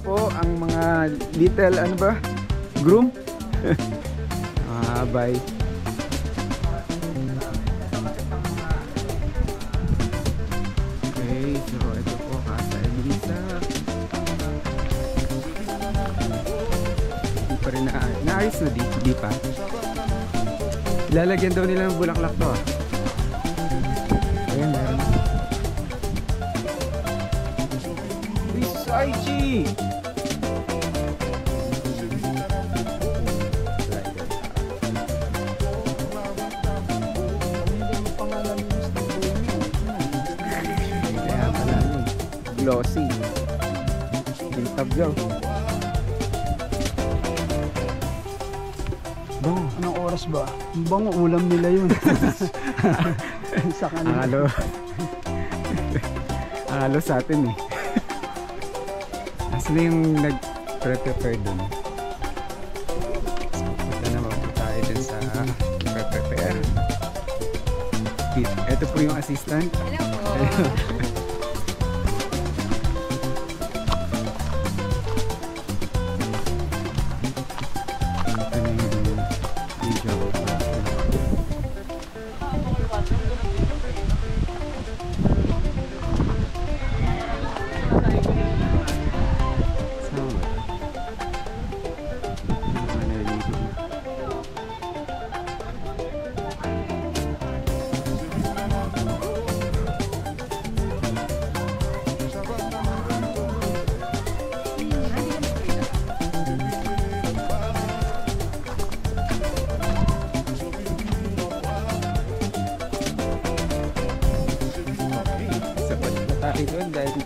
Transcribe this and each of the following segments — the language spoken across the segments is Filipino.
po ang mga little, ano ba? Groom? Bye. Okay, so ito po Casa Elisa. Hindi pa rin naayos na di pa. Lalagyan daw nila ng bulaklak to. Ayan, meron. Aichi! Kaya pala yun. Glossy. Tintab daw. Bango. Anong oras ba? Bango, ulam nila yun. Sa kanila. Ang sa atin eh. Sila yung nag-prepare dun. So, punta naman po tayo dun sa nag-prepare. Ito po yung assistant. Hello po. Doon dahil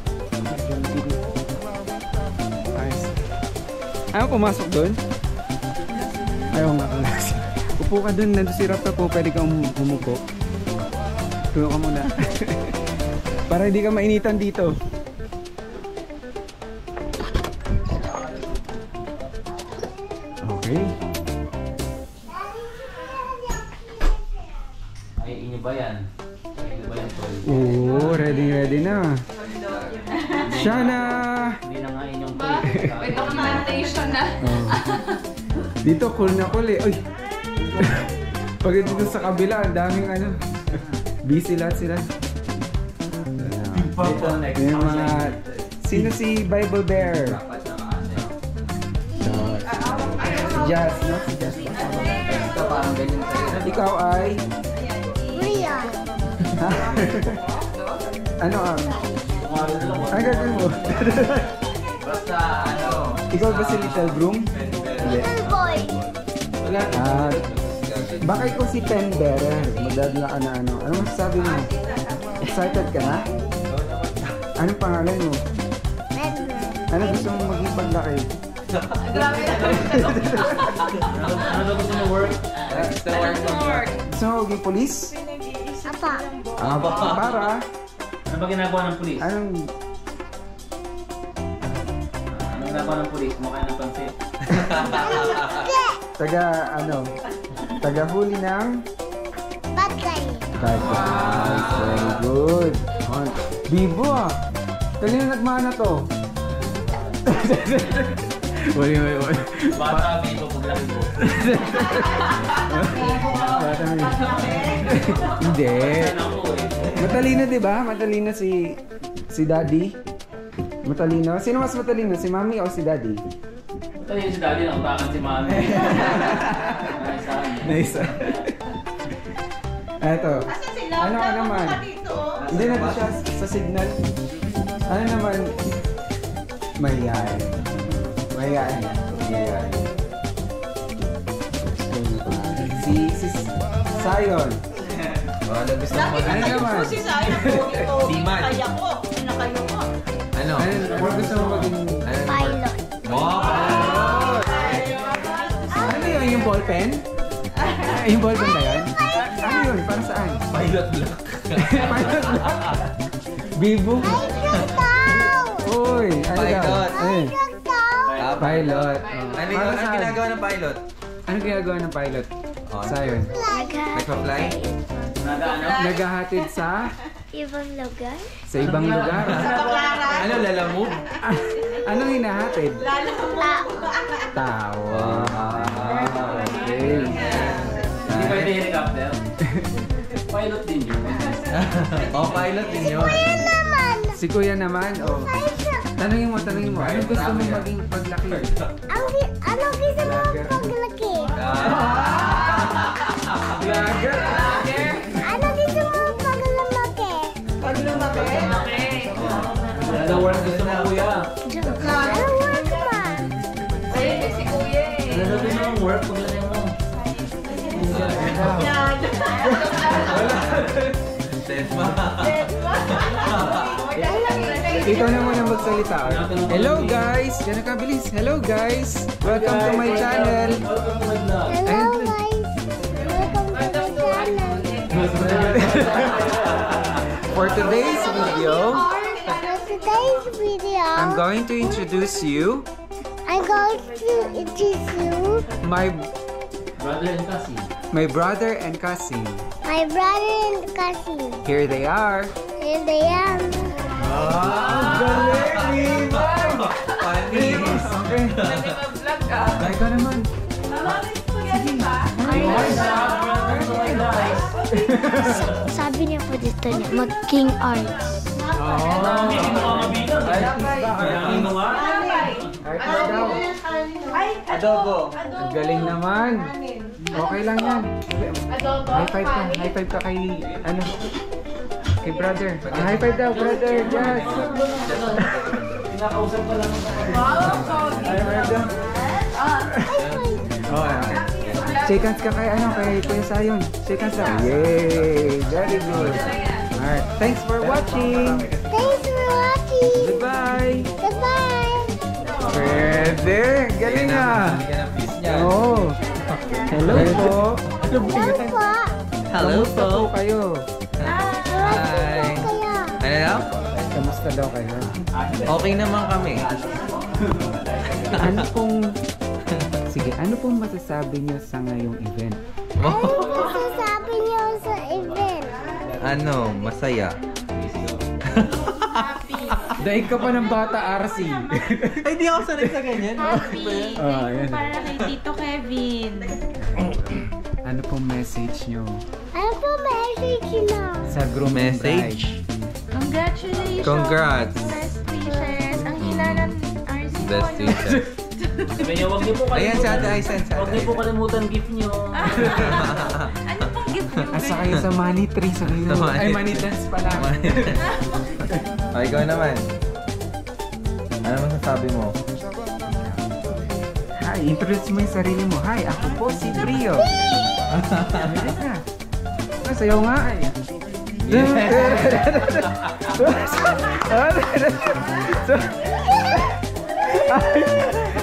ayos. Ayaw pumasok doon? Ayaw nga kasi. Upo ka doon, nandun si Raptor po, pwede kang umupo. Tulong ka muna. Para hindi ka mainitan dito. Okay. Ay, inyo ba yan? Oo, ready na. Shana! Hindi na nga inyong Ba? May documentation na. Dito cool na cool eh. Uy! Pag dito sa kabila, ang daming ano. Busy lahat sila. Dito, next Yung mga... Sino si Bible Bear? Si Jazz, no? Si Jazz. Ito parang ganyan sa'yo. Ikaw ay... Ano ang gagawin mo? Basta ano. Ikaw ba si Little Broom? Hindi. Wala. Baka ikaw si Pen Bearer. Magdadala ka na ano. Ano masasabi mo? Excited ka na? Anong pangalan mo? Ano gusto mo maging paglaki? Grabe na. Ano ba gusto mo work? Gusto mo maging police? Para? Ano ba ginagawa ng pulis? Anong... Ano ginagawa ng pulis? Mukha ng pansit. Taga-huli ng... Bad guys. Very good. Bibo ah. Kanina nagmana to. Wali. Bata, bibo, paglaki mo. Hindi. Matalino, di ba? Matalino si Daddy. Matalino. Sino mas matalino? Si Mami o si Daddy? Matalino si Daddy, nakutakan si Mami. Nice. Eto. Ano ka naman? Hindi na siya sa signal. Ano naman? Mahihain. Si Sayon. Ano gusto mo? Ano naman? Si Sayon po. Kaya ko. Nakayo ko. Ano? Ano gusto mo maging... Pilot. Ano yun? Yung ballpen? Yung ballpen ba yan? Ano yun? Para saan? Pilot block. Pilot block? Bibo? Uy! Ano Pilot. Pilot. Ano ginagawa ng pilot? Ano ginagawa ng pilot? Sayon. Nagpa-fly? Naghahatid sa... Ibang lugar? Sa ibang lugar. Ano, lalamove? Anong hinahatid? Tao. Okay. Hindi pwede helicopter. Pilot din yun. Oh, pilot din yun. Si Kuya naman, oh. Tanungin mo. Ano gusto mo maging paglaki? Ano gusto mo paglaki? Vlogger! Ano gusto mo paglaki? Ano work gusto mo, kuya? Ano work ba? Ayun, si Kuya eh. Ano gusto mong work? Paglagay mo. Ikaw na muna magsalita. Hello guys! Gano'n ka bilis? Hello guys! Welcome to my channel! Hello guys! Welcome to my channel. For today's video, For today's video, I'm going to introduce you I'm going to introduce you my Brother and cousin. brother and cousin. my brother and cousin. Here they are. Here they are. Galing! Funny. Okay. Nag-vlog ka. Ikaw naman. Sabi niya po dito niya, mag-king arts. Adobo. Ang galing naman. Okay lang yan. High five ka. High five ka kay, ano, kay brother. High five daw, brother. Yes. Pinakausap ko lang. High five daw. Oh, okay. Shake hands ka kay, ano, kay Kuya Sayon. Shake hands daw. Yay! Very good. Alright. Thanks for watching. Thanks for watching. Goodbye. Goodbye. Pwede. Galing ah. Hindi ka ng fish niya. Oh. Hello po. Hello po. Hello Kamusta po kayo? Hi. Kaya, Ano daw? Kamusta daw kayo? Okay naman kami. Ano pong... Sige, ano pong masasabi niyo sa ngayong event? ano masasabi niyo sa event? Ano, masaya. Daig ka pa ng bata, RC. Ay, di ako sanay sa ganyan. Happy. Ah, yan. Para kay Tito Kevin. Ano pong message niyo Ano po message niyo? sa groom and bride? Message. Congratulations. Congrats. Best wishes. Ang hina ng RC ko. Best teacher. Sabi niyo, huwag niyo po Ayan, sa kalimutan. ate, ay, send sa Huwag niyo po ate. kalimutan gift niyo. Ano pong gift niyo? Asa kayo sa money tree? Sa kayo? Sa money Ay, tree. money dance pala. O, ikaw naman. Ano masasabi mo? Hi, introduce mo yung sarili mo. Hi, ako po si Brio. Bilis na. Sayaw nga ay.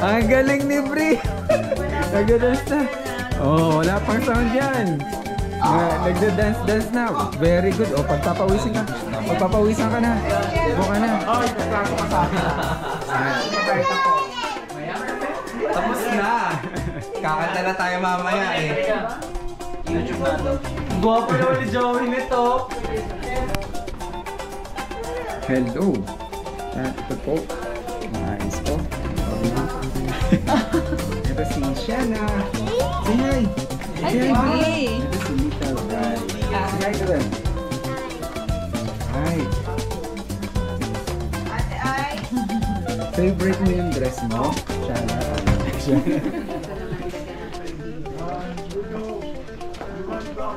Ang galing ni Bri. Nagda-dance na. Oh, wala pang sound yan. Nagda-dance na. Very good. Oh, pagpapawisin ka. Pagpapawisan ka na. Buka ka na. Tapos na. Kakanta na tayo mamaya eh. YouTube natin. Guwapo naman ni Joey nito. Hello. Ito po. Nice po. Ito si Shana. Say hi. Say hi. Ito si Little Bride. Say hi ka rin. Hi. Favorite mo yung dress mo? Shana. Shana.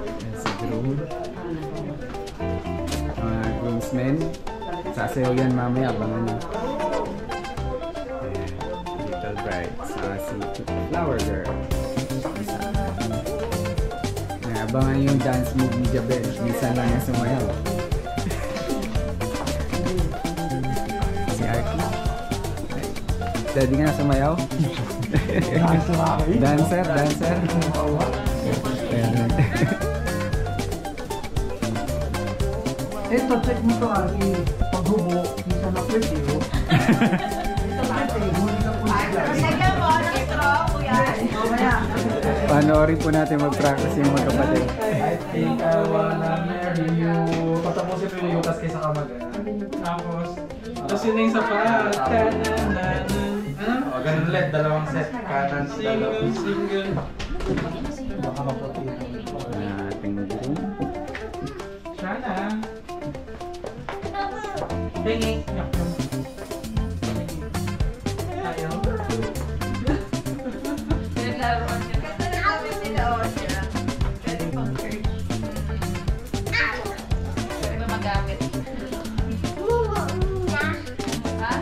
Yan si groom. Mga groomsmen. Sasayaw yan mamaya, abangan nyo. Ayan, Little Bride. Saka si Flower Girl. Ayan, abangan yung dance move ni Jabel. Minsan lang niya sumayaw. Si Arky. Daddy nga sumayaw? Dancer, dancer. Ayan. Ito, check mo to Aki. Paghubo, isa na pwede oh. Panoorin po natin mag-practice yung magkapatid. I think I wanna marry you. Patapusin ko yung yukas kaysa kamag. Tapos, Tapos yun na yung sa pa. O, ganun ulit. Dalawang set. Kanan, dalawang. Single. Baka maputi. Ating buong. Sana. Pingi. Ayaw. Naglaruan niya. Ganda na kami nila Osha. Pwede pang church. Pwede ba magamit? Ha?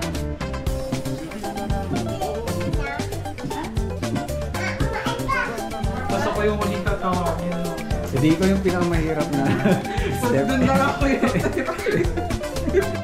Basta ko yung huling tatawagin. Hindi ko yung pinakamahirap na step. Doon na ako yun.